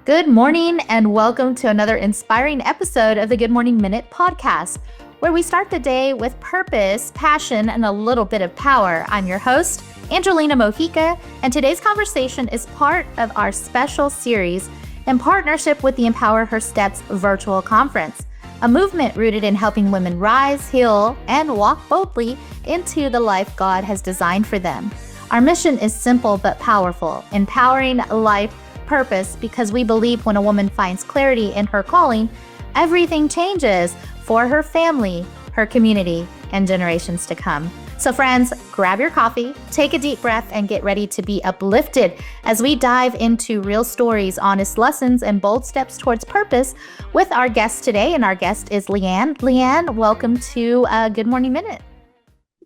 Good morning, and welcome to another inspiring episode of the Good Morning Minute podcast, where we start the day with purpose, passion, and a little bit of power. I'm your host, Angelina Mojica, and today's conversation is part of our special series in partnership with the Empower Her Steps virtual conference, a movement rooted in helping women rise, heal, and walk boldly into the life God has designed for them. Our mission is simple but powerful, empowering life purpose, because we believe when a woman finds clarity in her calling, everything changes for her family, her community, and generations to come. So friends, grab your coffee, take a deep breath, and get ready to be uplifted as we dive into real stories, honest lessons, and bold steps towards purpose with our guest today. And our guest is Leanne. Leanne, welcome to Good Morning Minute.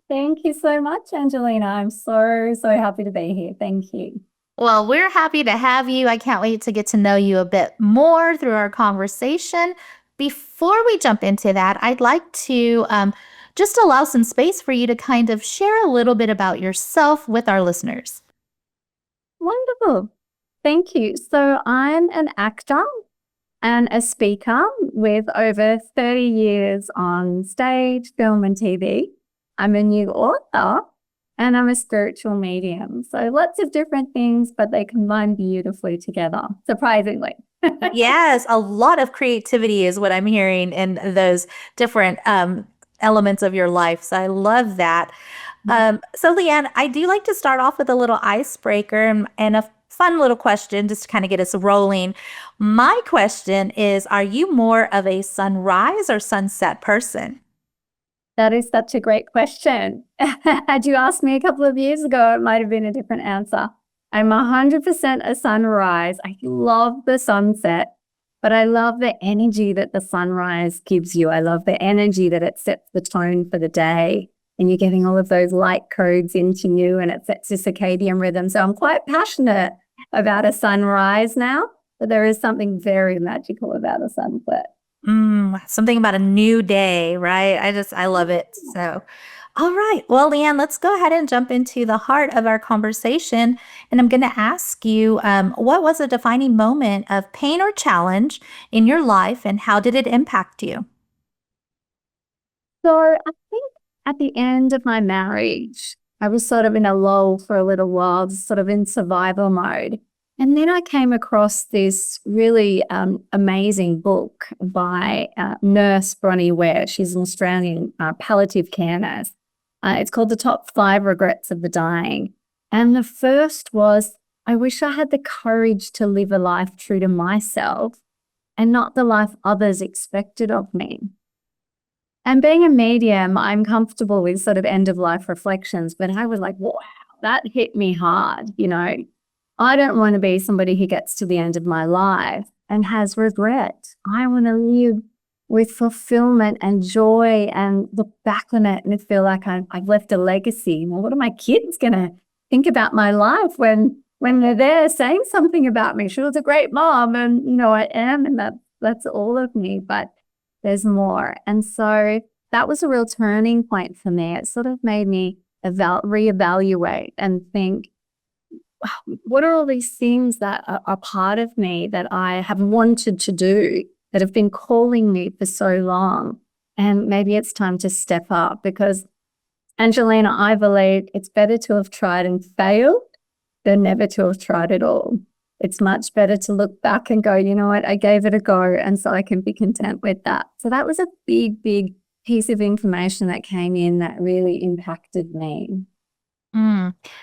Thank you so much, Angelina. I'm so happy to be here. Thank you. Well, we're happy to have you. I can't wait to get to know you a bit more through our conversation. Before we jump into that, I'd like to just allow some space for you to kind of share a little bit about yourself with our listeners. Wonderful. Thank you. So I'm an actor and a speaker with over 30 years on stage, film, and TV. I'm a new author. And I'm a spiritual medium. So lots of different things, but they combine beautifully together, surprisingly. Yes, a lot of creativity is what I'm hearing in those different elements of your life. So I love that. So Leanne, I do like to start off with a little icebreaker and a fun little question just to kind of get us rolling. My question is, are you more of a sunrise or sunset person? That is such a great question. Had you asked me a couple of years ago, it might have been a different answer. I'm 100% a sunrise. I love the sunset, but I love the energy that the sunrise gives you. I love the energy that it sets the tone for the day, and you're getting all of those light codes into you, and it sets your circadian rhythm. So I'm quite passionate about a sunrise now, but there is something very magical about a sunset. Something about a new day, right? I love it. So, all right. Well, Leanne, let's go ahead and jump into the heart of our conversation. And I'm going to ask you, what was a defining moment of pain or challenge in your life, and how did it impact you? So I think at the end of my marriage, I was sort of in a lull for a little while, sort of in survival mode. And then I came across this really amazing book by nurse Bronnie Ware. She's an Australian palliative care nurse. It's called The Top 5 Regrets of the Dying. And the first was, I wish I had the courage to live a life true to myself and not the life others expected of me. And being a medium, I'm comfortable with sort of end-of-life reflections, but I was like, wow, that hit me hard, I don't want to be somebody who gets to the end of my life and has regret. I want to live with fulfillment and joy and look back on it and feel like I've left a legacy. Well, what are my kids going to think about my life when they're there saying something about me? She was a great mom, and I am, and that's all of me, but there's more. And so that was a real turning point for me. It sort of made me reevaluate and think, what are all these things that are part of me that I have wanted to do, that have been calling me for so long? And maybe it's time to step up, because, Angelina, I believe it's better to have tried and failed than never to have tried at all. It's much better to look back and go, you know what, I gave it a go, and so I can be content with that. So that was a big piece of information that came in that really impacted me.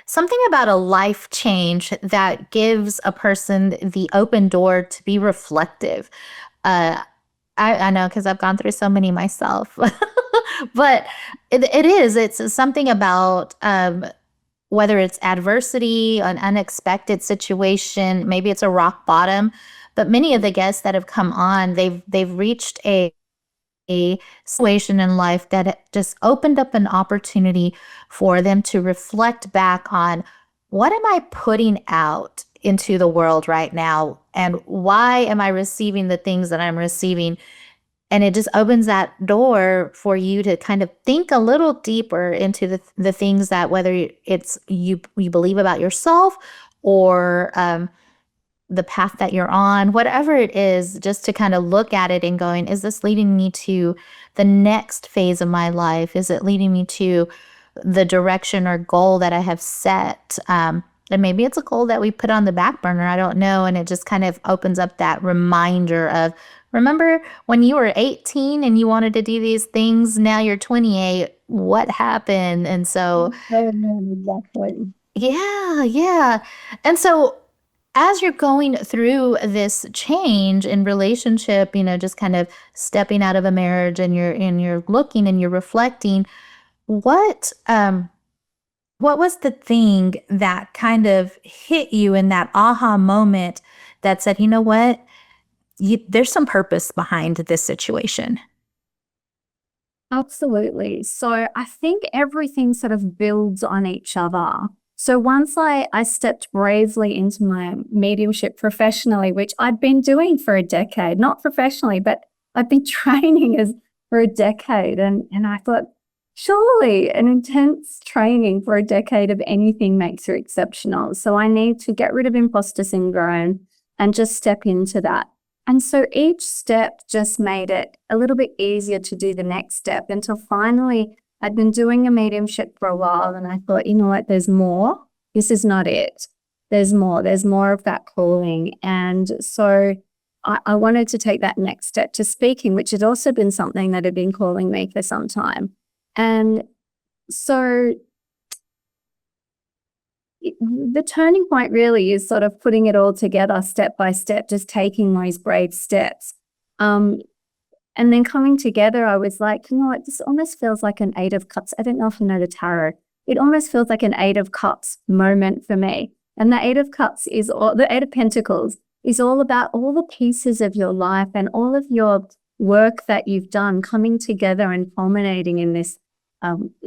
Something about a life change that gives a person the open door to be reflective. I know, because I've gone through so many myself, but it's something about whether it's adversity, an unexpected situation, maybe it's a rock bottom. But many of the guests that have come on, they've reached a situation in life that just opened up an opportunity for them to reflect back on, what am I putting out into the world right now, and why am I receiving the things that I'm receiving? And it just opens that door for you to kind of think a little deeper into the things that, whether it's you believe about yourself, or the path that you're on, whatever it is, just to kind of look at it and going, is this leading me to the next phase of my life? Is it leading me to the direction or goal that I have set? And maybe it's a goal that we put on the back burner. I don't know. And it just kind of opens up that reminder of, remember when you were 18 and you wanted to do these things? Now you're 28. What happened? And so, Exactly. yeah, yeah. And so, as you're going through this change in relationship, just kind of stepping out of a marriage, and you're looking and you're reflecting, what what was the thing that kind of hit you in that aha moment that said, you know what? There's some purpose behind this situation. Absolutely. So I think everything sort of builds on each other. So once I stepped bravely into my mediumship professionally, which I'd been doing for a decade, not professionally, but I've been training as for a decade. And I thought, surely an intense training for a decade of anything makes you exceptional. So I need to get rid of imposter syndrome and just step into that. And so each step just made it a little bit easier to do the next step until finally I'd been doing a mediumship for a while and I thought, you know what, there's more. This is not it. There's more. There's more of that calling. And so I wanted to take that next step to speaking, which had also been something that had been calling me for some time. And so the turning point really is sort of putting it all together step by step, just taking those brave steps. And then coming together, I was like, you know what, this almost feels like an Eight of Cups. I don't know if you know the tarot. It almost feels like an Eight of Cups moment for me. And the Eight of Cups is all, the Eight of Pentacles is all about all the pieces of your life and all of your work that you've done coming together and culminating in this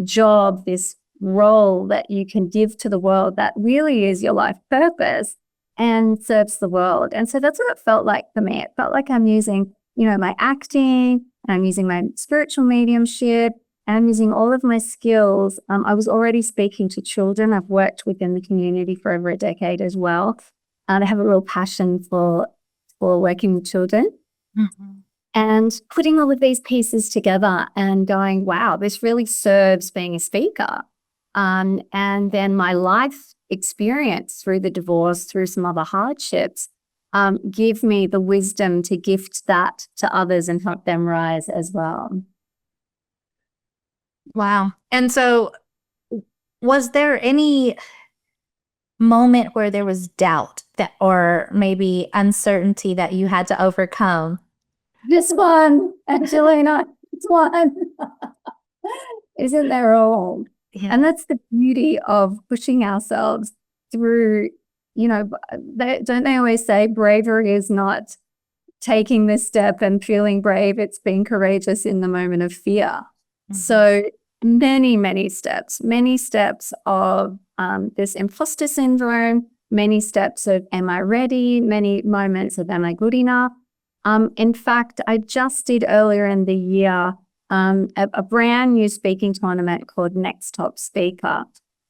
job, this role that you can give to the world that really is your life purpose and serves the world. And so that's what it felt like for me. It felt like I'm using, my acting, and I'm using my spiritual mediumship, and I'm using all of my skills. I was already speaking to children. I've worked within the community for over a decade as well. And I have a real passion for working with children. Mm-hmm. And putting all of these pieces together and going, wow, this really serves being a speaker. And then my life experience through the divorce, through some other hardships, give me the wisdom to gift that to others and help them rise as well. Wow. And so was there any moment where there was doubt that, or maybe uncertainty that you had to overcome? This one, Angelina, this one. Isn't there all? Yeah. And that's the beauty of pushing ourselves through, don't they always say bravery is not taking this step and feeling brave, it's being courageous in the moment of fear. Mm-hmm. So many steps of this imposter syndrome, many steps of am I ready, many moments of am I good enough. In fact, I just did earlier in the year a brand new speaking tournament called Next Top Speaker.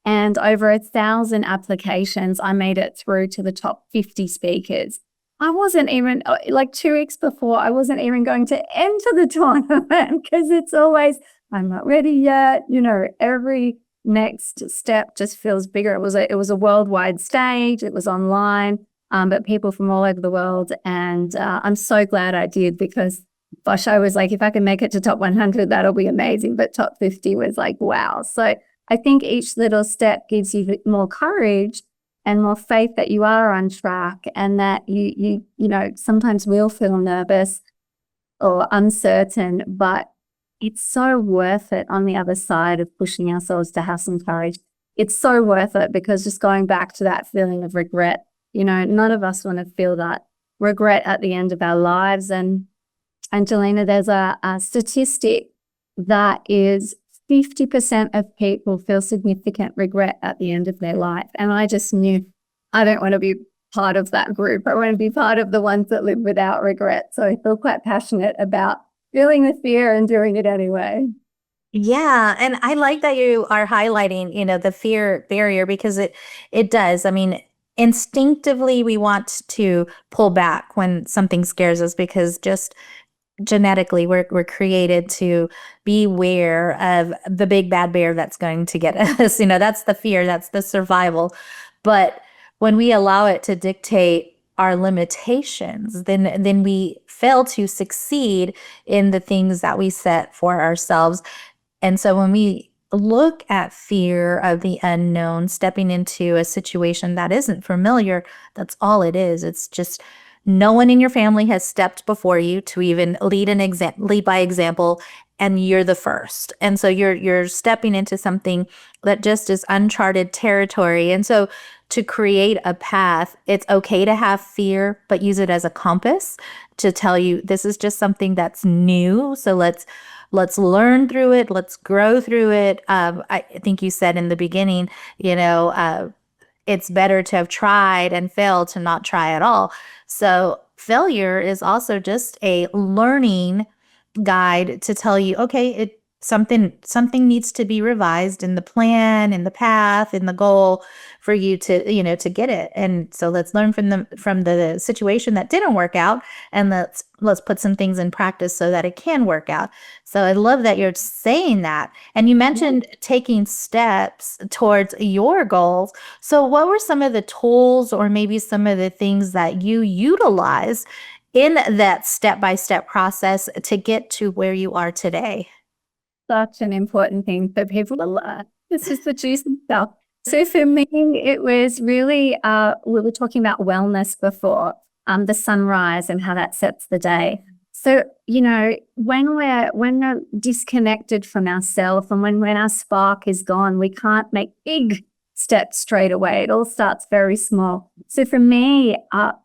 And over 1,000 applications, I made it through to the top 50 speakers. I wasn't even, like 2 weeks before, I wasn't even going to enter the tournament because it's always, I'm not ready yet. Every next step just feels bigger. It was a worldwide stage. It was online, but people from all over the world. And I'm so glad I did because gosh, I was like, if I can make it to top 100, that'll be amazing. But top 50 was like, wow. So I think each little step gives you more courage and more faith that you are on track and that you sometimes will feel nervous or uncertain, but it's so worth it on the other side of pushing ourselves to have some courage. It's so worth it because just going back to that feeling of regret, none of us want to feel that regret at the end of our lives. And Angelina, there's a statistic that is 50% of people feel significant regret at the end of their life. And I just knew I don't want to be part of that group. I want to be part of the ones that live without regret. So I feel quite passionate about feeling the fear and doing it anyway. Yeah. And I like that you are highlighting, the fear barrier because it does. I mean, instinctively we want to pull back when something scares us because just genetically we're created to be aware of the big bad bear that's going to get us. That's the fear, that's the survival. But when we allow it to dictate our limitations, then we fail to succeed in the things that we set for ourselves. And so when we look at fear of the unknown, stepping into a situation that isn't familiar, that's all it is. It's just no one in your family has stepped before you to even lead by example, and you're the first. And so you're stepping into something that just is uncharted territory. And so to create a path, it's okay to have fear, but use it as a compass to tell you this is just something that's new. So let's learn through it. Let's grow through it. I think you said in the beginning, it's better to have tried and failed to not try at all. So failure is also just a learning guide to tell you, okay, something needs to be revised in the plan, in the path, in the goal for you to get it. And so let's learn from the situation that didn't work out, and let's put some things in practice so that it can work out. So I love that you're saying that. And you mentioned taking steps towards your goals. So what were some of the tools or maybe some of the things that you utilize in that step-by-step process to get to where you are today? Such an important thing for people to learn. This is the juicy stuff. So for me, it was really, we were talking about wellness before, the sunrise and how that sets the day. So, when we're disconnected from ourselves and when our spark is gone, we can't make big steps straight away. It all starts very small. So for me,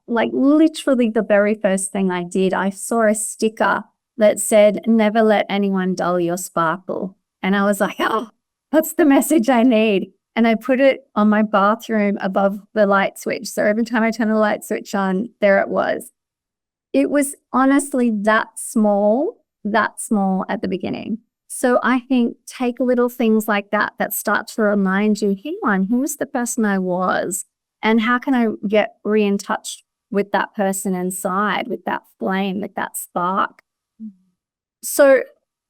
like literally the very first thing I did, I saw a sticker that said, "Never let anyone dull your sparkle." And I was like, oh, that's the message I need. And I put it on my bathroom above the light switch. So every time I turn the light switch on, there it was. It was honestly that small at the beginning. So I think take little things like that start to remind you, hang on, who was the person I was? And how can I get in touch with that person inside, with that flame, with that spark? So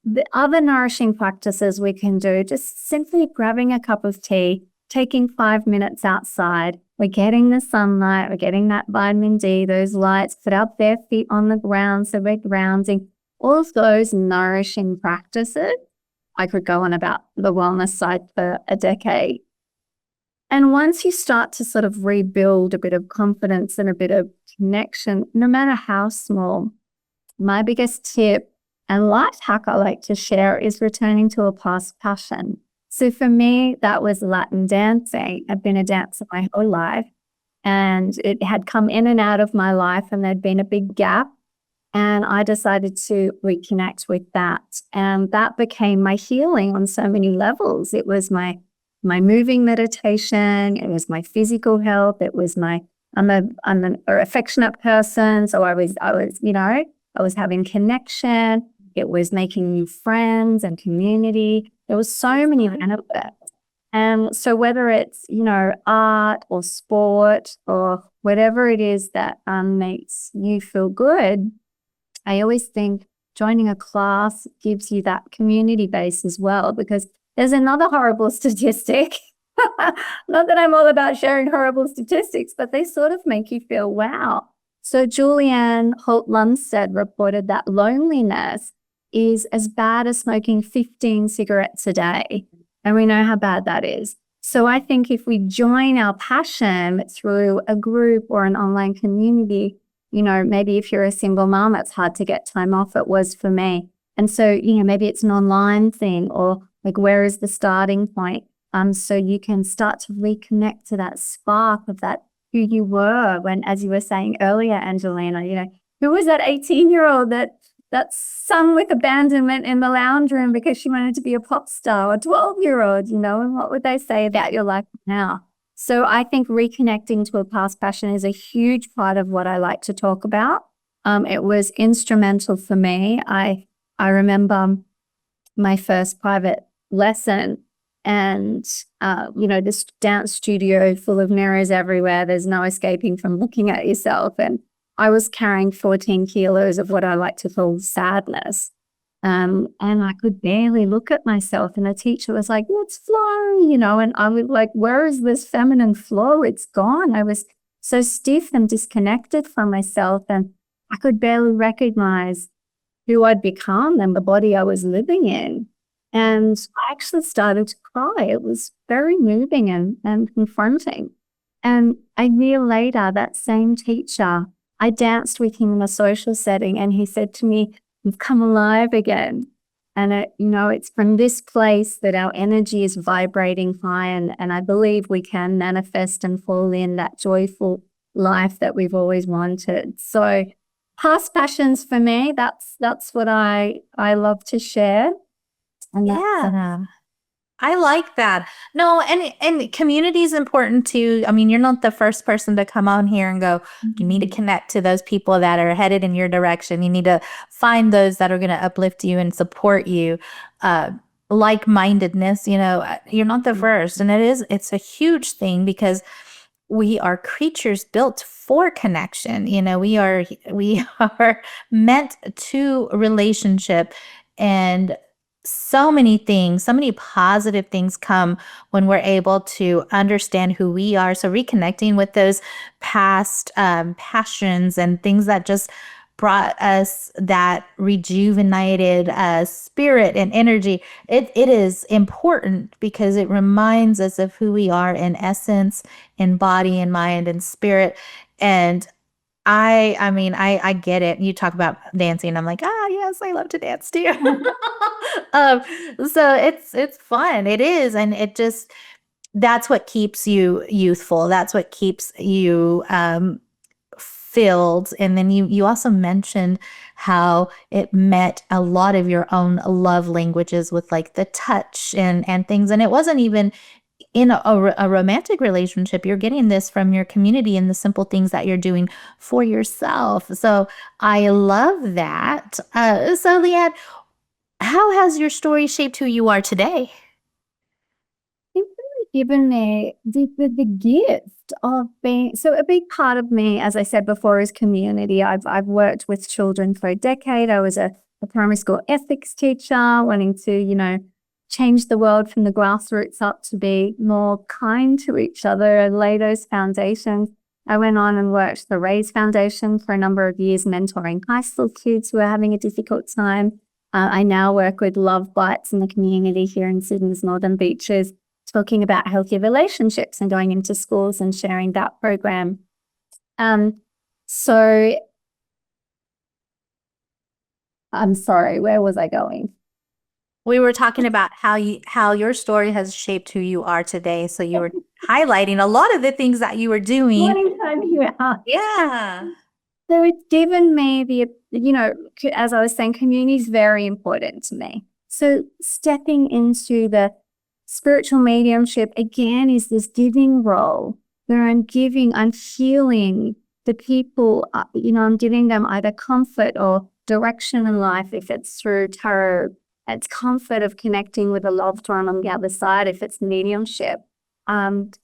the other nourishing practices we can do, just simply grabbing a cup of tea, taking 5 minutes outside. We're getting the sunlight, we're getting that vitamin D, those lights, put our bare feet on the ground so we're grounding. All of those nourishing practices, I could go on about the wellness side for a decade. And once you start to sort of rebuild a bit of confidence and a bit of connection, no matter how small, my biggest tip and life hack I like to share is returning to a past passion. So for me, that was Latin dancing. I've been a dancer my whole life, and it had come in and out of my life, and there'd been a big gap. And I decided to reconnect with that. And that became my healing on so many levels. It was my moving meditation. It was my physical health. It was I'm an affectionate person. So I was having connection. It was making new friends and community. There was so many benefits. And so whether it's, art or sport or whatever it is that makes you feel good, I always think joining a class gives you that community base as well, because there's another horrible statistic. Not that I'm all about sharing horrible statistics, but they sort of make you feel, wow. So Julianne Holt-Lunstad reported that loneliness is as bad as smoking 15 cigarettes a day. And we know how bad that is. So I think if we join our passion through a group or an online community, maybe if you're a single mom, it's hard to get time off. It was for me. And so, maybe it's an online thing, or like, where is the starting point? So you can start to reconnect to that spark of that who you were when, as you were saying earlier, Angelina, who was that 18-year-old that sung with abandonment in the lounge room because she wanted to be a pop star, or a 12-year-old, and what would they say about your life now? So I think reconnecting to a past passion is a huge part of what I like to talk about. It was instrumental for me. I remember my first private lesson, and, this dance studio full of mirrors everywhere. There's no escaping from looking at yourself. And I was carrying 14 kilos of what I like to call sadness. And I could barely look at myself. And the teacher was like, let's flow, and I was like, where is this feminine flow? It's gone. I was so stiff and disconnected from myself. And I could barely recognize who I'd become and the body I was living in. And I actually started to cry. It was very moving and confronting. And a year later, that same teacher, I danced with him in a social setting, and he said to me, "You've come alive again." And it's from this place that our energy is vibrating high, and I believe we can manifest and fall in that joyful life that we've always wanted. So past passions for me, that's what I love to share. And Yeah. I like that. No, and community is important too. I mean, you're not the first person to come on here and go, you need to connect to those people that are headed in your direction. You need to find those that are going to uplift you and support you. Like-mindedness, you're not the first. And it's a huge thing because we are creatures built for connection. We are meant to relationship, and so many things, so many positive things come when we're able to understand who we are. So reconnecting with those past passions and things that just brought us that rejuvenated spirit and energy. It is important because it reminds us of who we are in essence, in body and mind and spirit. And I get it. You talk about dancing. I'm like, yes, I love to dance too. um, so it's fun. It is, and that's what keeps you youthful. That's what keeps you filled. And then you also mentioned how it met a lot of your own love languages with like the touch and things. And it wasn't even in a romantic relationship. You're getting this from your community and the simple things that you're doing for yourself. So I love that. So Leanne, how has your story shaped who you are today? It's really given me the gift of being, so a big part of me, as I said before, is community. I've worked with children for a decade. I was a primary school ethics teacher, wanting to, change the world from the grassroots up to be more kind to each other and lay those foundations. I went on and worked the Raise Foundation for a number of years, mentoring high school kids who are having a difficult time. I now work with Love Bites in the community here in Sydney's Northern Beaches, talking about healthy relationships and going into schools and sharing that program. So I'm sorry, where was I going? We were talking about how your story has shaped who you are today. So you were highlighting a lot of the things that you were doing. Yeah. So it's given me as I was saying, community is very important to me. So stepping into the spiritual mediumship again is this giving role where I'm healing the people, I'm giving them either comfort or direction in life if it's through tarot. It's comfort of connecting with a loved one on the other side if it's mediumship. And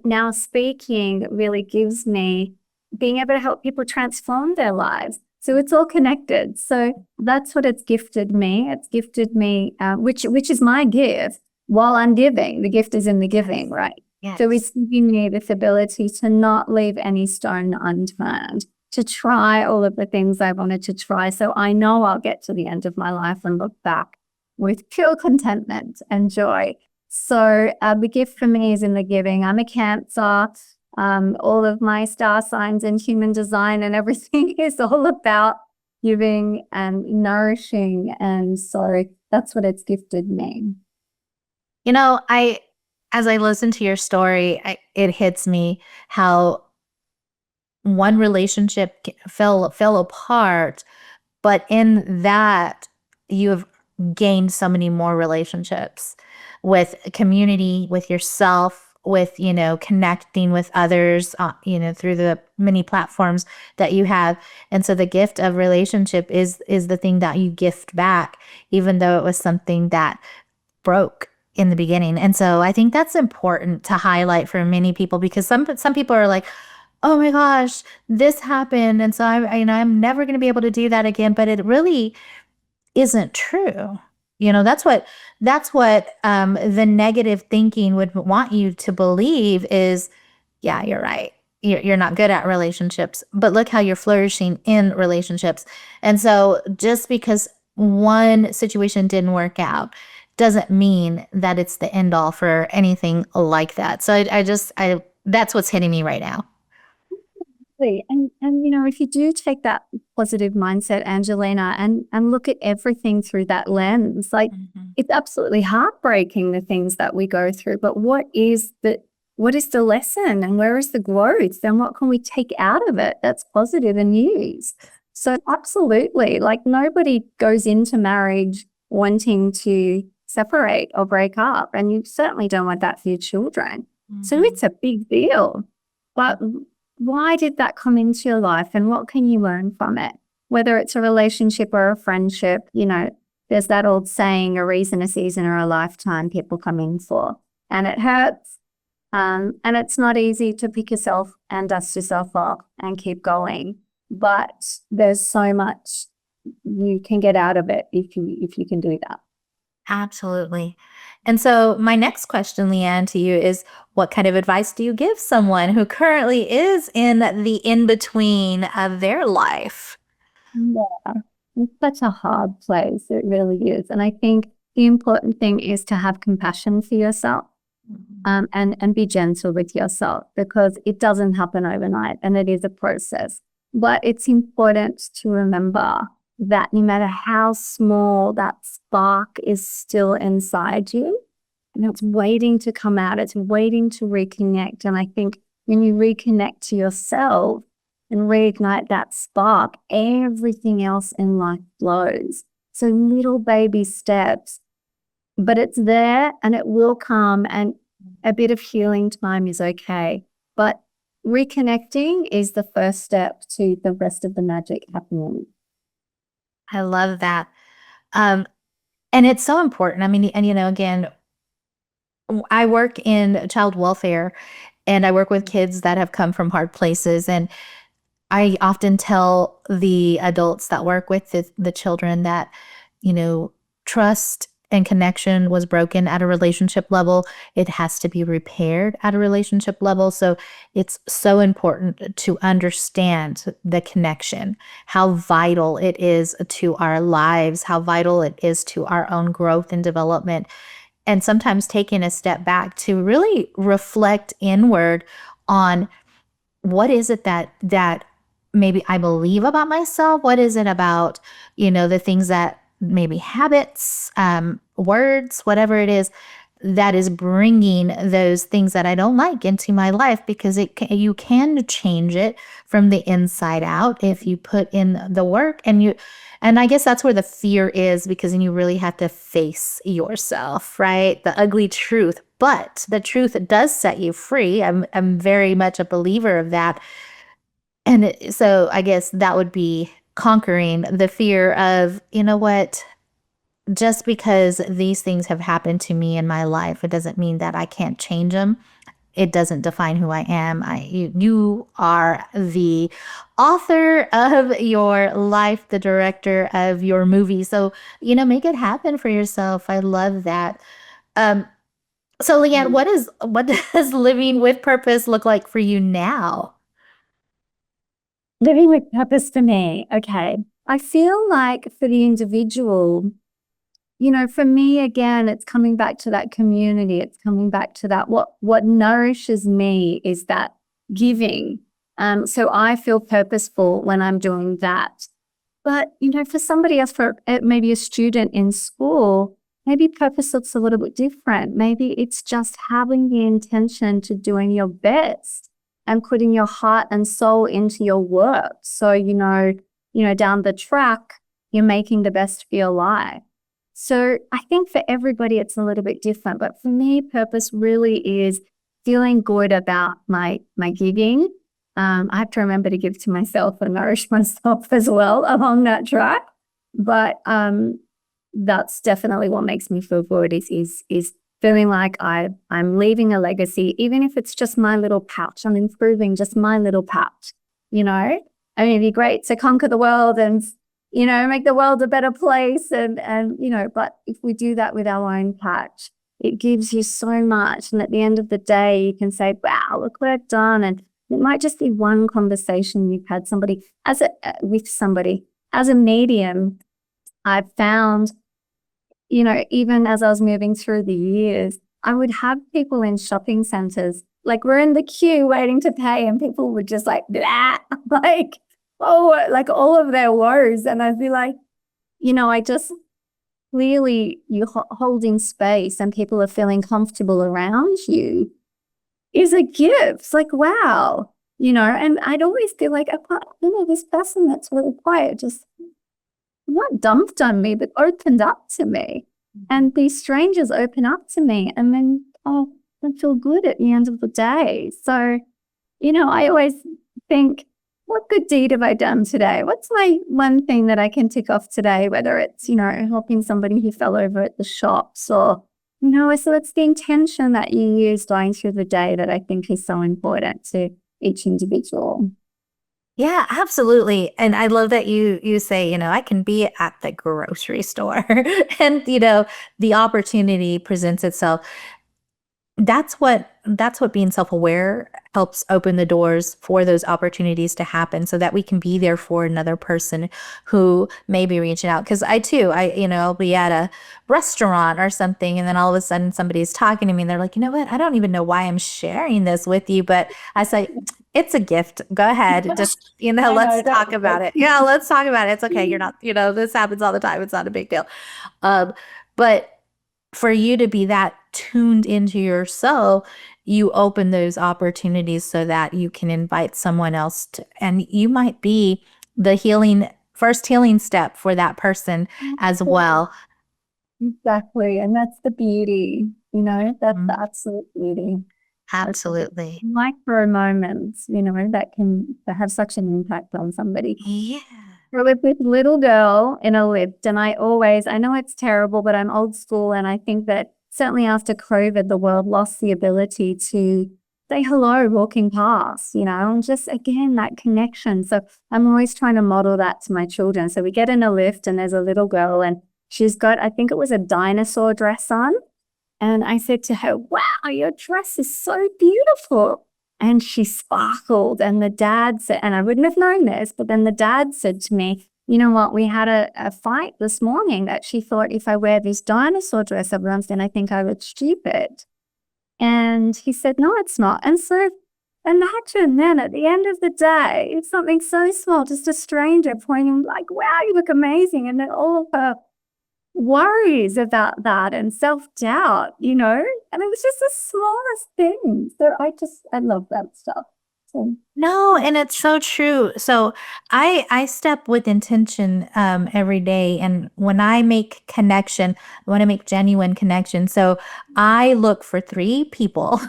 now speaking really gives me being able to help people transform their lives. So it's all connected. So that's what it's gifted me. It's gifted me, which is my gift while I'm giving. The gift is in the giving, right? Yes. So it's giving me this ability to not leave any stone unturned, to try all of the things I wanted to try. So I know I'll get to the end of my life and look back with pure contentment and joy. So the gift for me is in the giving. I'm a Cancer. All of my star signs and human design and everything is all about giving and nourishing. And so that's what it's gifted me. As I listen to your story, it hits me how one relationship fell apart, but in that you have gained so many more relationships with community, with yourself, with connecting with others, through the many platforms that you have. And so the gift of relationship is the thing that you gift back, even though it was something that broke. in the beginning. And so I think that's important to highlight for many people, because some people are like, oh my gosh, this happened. And so I'm never going to be able to do that again. But it really isn't true. That's what the negative thinking would want you to believe is, yeah, you're right. You're not good at relationships, but look how you're flourishing in relationships. And so just because one situation didn't work out doesn't mean that it's the end all for anything like that. So I that's what's hitting me right now. And if you do take that positive mindset, Angelina, and look at everything through that lens, like Mhm. it's absolutely heartbreaking the things that we go through. But what is the lesson and where is the growth? And what can we take out of it that's positive and use? So absolutely, like nobody goes into marriage wanting to separate or break up. And you certainly don't want that for your children. So Mhm. it's a big deal. But why did that come into your life and what can you learn from it? Whether it's a relationship or a friendship, there's that old saying, a reason, a season, or a lifetime people come in for. And it hurts. And it's not easy to pick yourself and dust yourself off and keep going. But there's so much you can get out of it if you can do that. Absolutely. And so, my next question, Leanne, to you is, what kind of advice do you give someone who currently is in the in between of their life? Yeah, it's such a hard place. It really is. And I think the important thing is to have compassion for yourself, Mhm. and be gentle with yourself because it doesn't happen overnight and it is a process. But it's important to remember that no matter how small that spark is still inside you, and it's waiting to come out, it's waiting to reconnect. And I think when you reconnect to yourself and reignite that spark, everything else in life flows. So little baby steps, but it's there and it will come, and a bit of healing time is okay. But reconnecting is the first step to the rest of the magic happening. I love that. Um, and it's so important. I mean, and again, I work in child welfare, and I work with kids that have come from hard places. And I often tell the adults that work with the children that, you know, trust and connection was broken at a relationship level. It has to be repaired at a relationship level. So it's so important to understand the connection, how vital it is to our lives, how vital it is to our own growth and development. And sometimes taking a step back to really reflect inward on, what is it that maybe I believe about myself? What is it about, the things that maybe habits, words, whatever it is that is bringing those things that I don't like into my life? Because you can change it from the inside out if you put in the work, and I guess that's where the fear is, because then you really have to face yourself, right? The ugly truth. But the truth does set you free. I'm very much a believer of that. And so I guess that would be conquering the fear of, what, just because these things have happened to me in my life, it doesn't mean that I can't change them. It doesn't define who I am. You are the author of your life, the director of your movie. So, make it happen for yourself. I love that. Um, so Leanne, what does living with purpose look like for you now? Living with purpose for me. Okay. I feel like for the individual, for me, again, it's coming back to that community. It's coming back to that. What nourishes me is that giving. So I feel purposeful when I'm doing that. But, for somebody else, for maybe a student in school, maybe purpose looks a little bit different. Maybe it's just having the intention to doing your best and putting your heart and soul into your work. So, down the track, you're making the best for your life. So I think for everybody, it's a little bit different. But for me, purpose really is feeling good about my giving. I have to remember to give to myself and nourish myself as well along that track. But that's definitely what makes me feel good is feeling like I'm leaving a legacy, even if it's just my little pouch. I'm improving just my little pouch, you know? I mean, it'd be great to conquer the world and, make the world a better place. And, but if we do that with our own patch, it gives you so much. And at the end of the day, you can say, wow, look what I've done. And it might just be one conversation you've had with somebody. As a medium, I've found, even as I was moving through the years, I would have people in shopping centers, like we're in the queue waiting to pay, and people would just like, blah, like, oh, like all of their woes. And I'd be like, I just clearly you're holding space and people are feeling comfortable around you is a gift. It's like, wow, and I'd always feel like, this person that's really quiet just not dumped on me, but opened up to me. And these strangers open up to me, and then, I feel good at the end of the day. So, I always think, what good deed have I done today? What's my one thing that I can tick off today, whether it's, helping somebody who fell over at the shops or, so it's the intention that you use going through the day that I think is so important to each individual. Yeah, absolutely. And I love that you say, I can be at the grocery store and, the opportunity presents itself. That's what being self-aware helps open the doors for those opportunities to happen so that we can be there for another person who may be reaching out. Because I'll be at a restaurant or something, and then all of a sudden somebody's talking to me and they're like, you know what? I don't even know why I'm sharing this with you, but I say, it's a gift. Go ahead. Just, let's talk about it. Yeah, let's talk about it. It's okay. You're not, this happens all the time. It's not a big deal. But for you to be that tuned into yourself, you open those opportunities so that you can invite someone else to, and you might be the first healing step for that person as well. Exactly. And that's the beauty, that's the absolute beauty. Absolutely. Micro moments, that have such an impact on somebody. Yeah. I live with a little girl in a lift, and I know it's terrible, but I'm old school, and I think that certainly after COVID, the world lost the ability to say hello walking past, and just, again, that connection. So I'm always trying to model that to my children. So we get in a lift, and there's a little girl, and she's got, I think it was a dinosaur dress on. And I said to her, wow, your dress is so beautiful. And she sparkled. And the dad said, and I wouldn't have known this, but then the dad said to me, you know what, we had a fight this morning that she thought if I wear this dinosaur dress, everyone's going to think I was stupid. And he said, no, it's not. And so imagine then at the end of the day, it's something so small, just a stranger pointing like, wow, you look amazing. And then all of her worries about that and self-doubt, and it was just the smallest thing. So I love that stuff. So. No, and it's so true. So I step with intention every day, and when I make connection, I want to make genuine connection. So I look for 3 people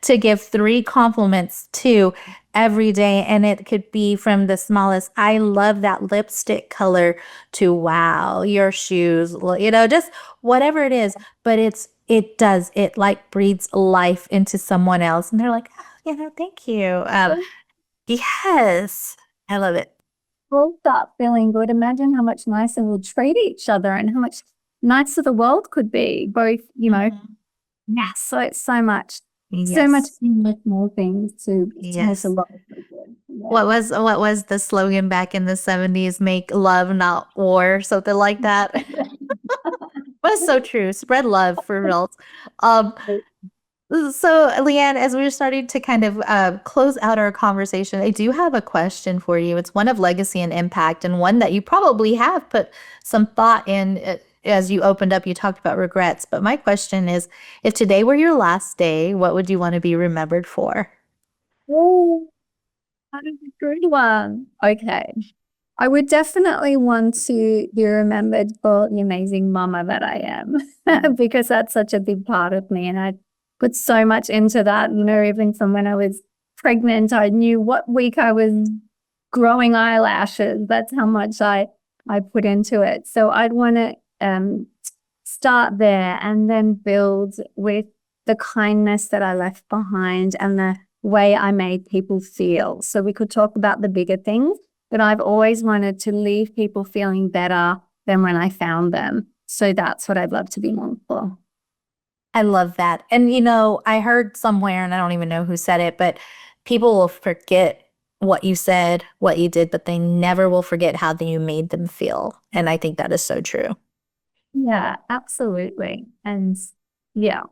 to give 3 compliments to every day, and it could be from the smallest, I love that lipstick color, to wow, your shoes, just whatever it is. But it like breathes life into someone else, and they're like, thank you. Yes, I love it. We'll start feeling good. Imagine how much nicer we'll treat each other and how much nicer the world could be. Both, yeah, so much. Yes. So much more things to Yes. a lot of people. Yeah. What was the slogan back in the 70s? Make love, not war, something like that. Was so true. Spread love for real. So, Leanne, as we're starting to kind of close out our conversation, I do have a question for you. It's one of legacy and impact, and one that you probably have put some thought in. As you opened up, you talked about regrets. But my question is, if today were your last day, what would you want to be remembered for? Oh, that is a good one. Okay. I would definitely want to be remembered for the amazing mama that I am, because that's such a big part of me. And I put so much into that, even from when I was pregnant, I knew what week I was growing eyelashes. That's how much I put into it. So I'd want to start there and then build with the kindness that I left behind and the way I made people feel. So we could talk about the bigger things, but I've always wanted to leave people feeling better than when I found them. So that's what I'd love to be known for. I love that. And, I heard somewhere, and I don't even know who said it, but people will forget what you said, what you did, but they never will forget how you made them feel. And I think that is so true. Yeah, absolutely. And yeah,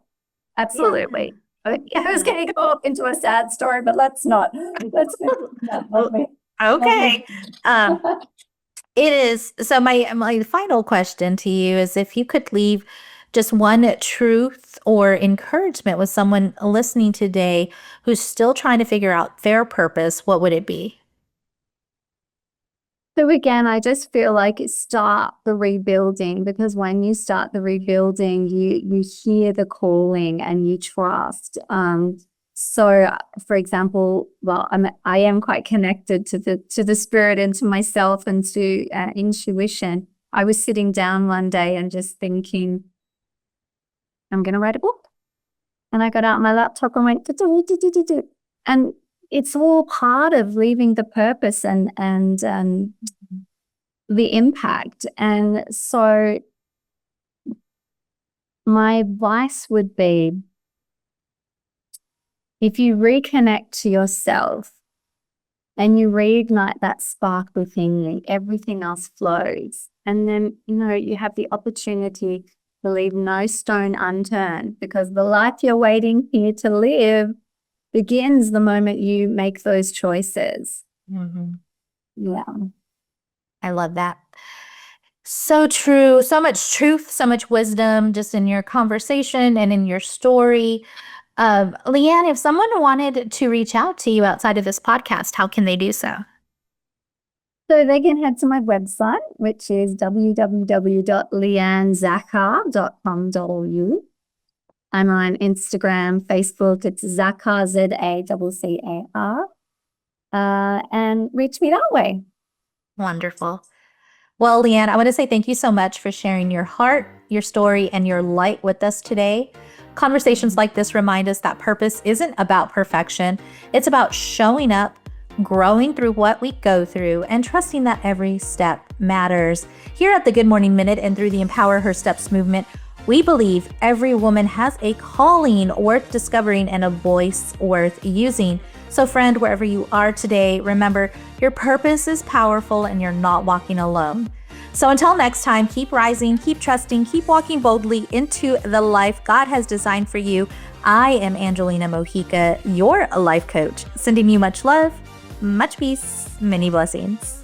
absolutely. I was going to go up into a sad story, but let's not. Okay. It is. So my final question to you is, if you could leave just one truth or encouragement with someone listening today who's still trying to figure out their purpose, what would it be? So again, I just feel like start the rebuilding, because when you start the rebuilding, you hear the calling and you trust. So, for example, I am quite connected to the spirit and to myself and to intuition. I was sitting down one day and just thinking, I'm going to write a book, and I got out my laptop and went do. And it's all part of leaving the purpose and the impact. And so my advice would be, if you reconnect to yourself and you reignite that spark within you, everything else flows. And then, you have the opportunity to leave no stone unturned, because the life you're waiting here to live begins the moment you make those choices. Mm-hmm. Yeah. I love that. So true. So much truth, so much wisdom just in your conversation and in your story. Leanne, if someone wanted to reach out to you outside of this podcast, how can they do so? So they can head to my website, which is www.leannezachar.com.au. I'm on Instagram, Facebook. It's Zachar, Zachcar. And reach me that way. Wonderful. Well, Leanne, I want to say thank you so much for sharing your heart, your story, and your light with us today. Conversations like this remind us that purpose isn't about perfection. It's about showing up, growing through what we go through, and trusting that every step matters. Here at the Good Morning Minute and through the Empower Her Steps movement, we believe every woman has a calling worth discovering and a voice worth using. So friend, wherever you are today, remember your purpose is powerful and you're not walking alone. So until next time, keep rising, keep trusting, keep walking boldly into the life God has designed for you. I am Angelina Mojica, your life coach, sending you much love, much peace, many blessings.